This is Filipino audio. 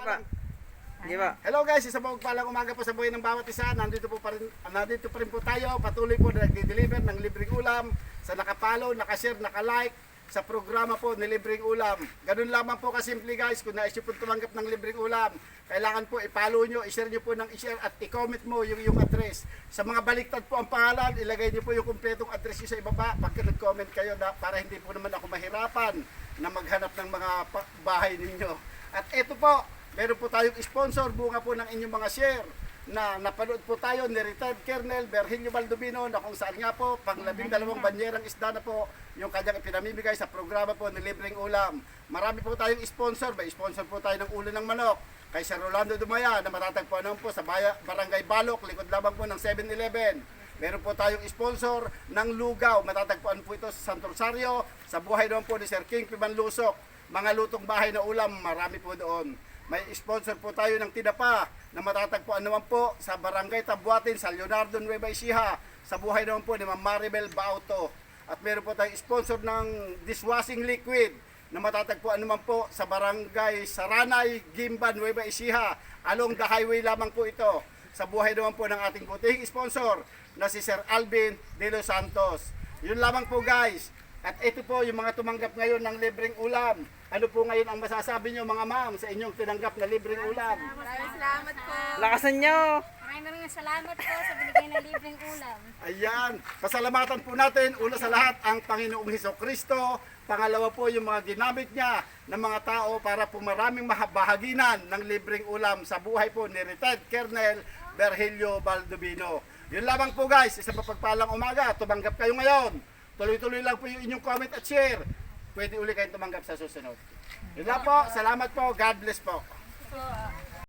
Pa. Di ba? Hello guys, isang palang umaga po sa buhay ng bawat isa. Nandito pa rin po tayo. Patuloy po na nagde-deliver ng libreng ulam sa nakapollow, nakashare, nakalike sa programa po ni Libreng Ulam. Ganun lamang po kasimple guys. Kung nais nyo po tumanggap ng libreng ulam, kailangan po i-follow nyo, i-share nyo po ng i-share at i-comment mo yung address. Sa mga baliktad po ang pangalan, ilagay nyo po yung kumpletong address nyo sa ibaba pagka nag-comment kayo para hindi po naman ako mahirapan na maghanap ng mga bahay ninyo. At ito po, meron po tayong sponsor, bunga po ng inyong mga share na napanood po tayo ni retired Colonel Virgilio Baldovino na kung saan nga po pang 12 banyerang isda na po yung kanyang ipinamimigay sa programa po ni Libreng Ulam. Marami po tayong sponsor, may sponsor po tayo ng ulo ng manok kay Sir Rolando Dumaya na matatagpuan naman po sa Barangay Balok, likod lamang po ng 7-Eleven. Meron po tayong sponsor ng lugaw, matatagpuan po ito sa Santo Rosario, sa buhay naman po ni Sir King Pimanlusok. Mga lutong bahay na ulam, marami po doon. May sponsor po tayo ng tinapa na matatagpuan naman po sa Barangay Tabuatin, sa Leonardo Nueva Ecija, sa buhay naman po ni Ma'am Maribel Bauto. At meron po tayong sponsor ng dishwashing liquid na matatagpuan naman po sa Barangay Saranay, Gimba, Nueva Ecija. Along the highway lamang po ito. Sa buhay naman po ng ating butihing sponsor na si Sir Alvin De Los Santos. Yun lamang po guys. At ito po yung mga tumanggap ngayon ng libreng ulam. Ano po ngayon ang masasabi nyo mga ma'am sa inyong tinanggap na libreng ulam? Maraming salamat po. Lakasan nyo! Maraming salamat po sa binigay na libreng ulam. Ayan, pasalamatan po natin una sa lahat ang Panginoong Hesukristo. Pangalawa po yung mga ginamit niya ng mga tao para po maraming mahabahaginan ng libreng ulam sa buhay po ni retired Colonel Virgilio Baldovino. Yun lamang po guys, isang mapagpalang umaga. Tumanggap kayo ngayon. Tuloy-tuloy lang po yung inyong comment at share. Pwede uli kayong tumanggap sa susunod. Yun lang po. Salamat po. God bless po.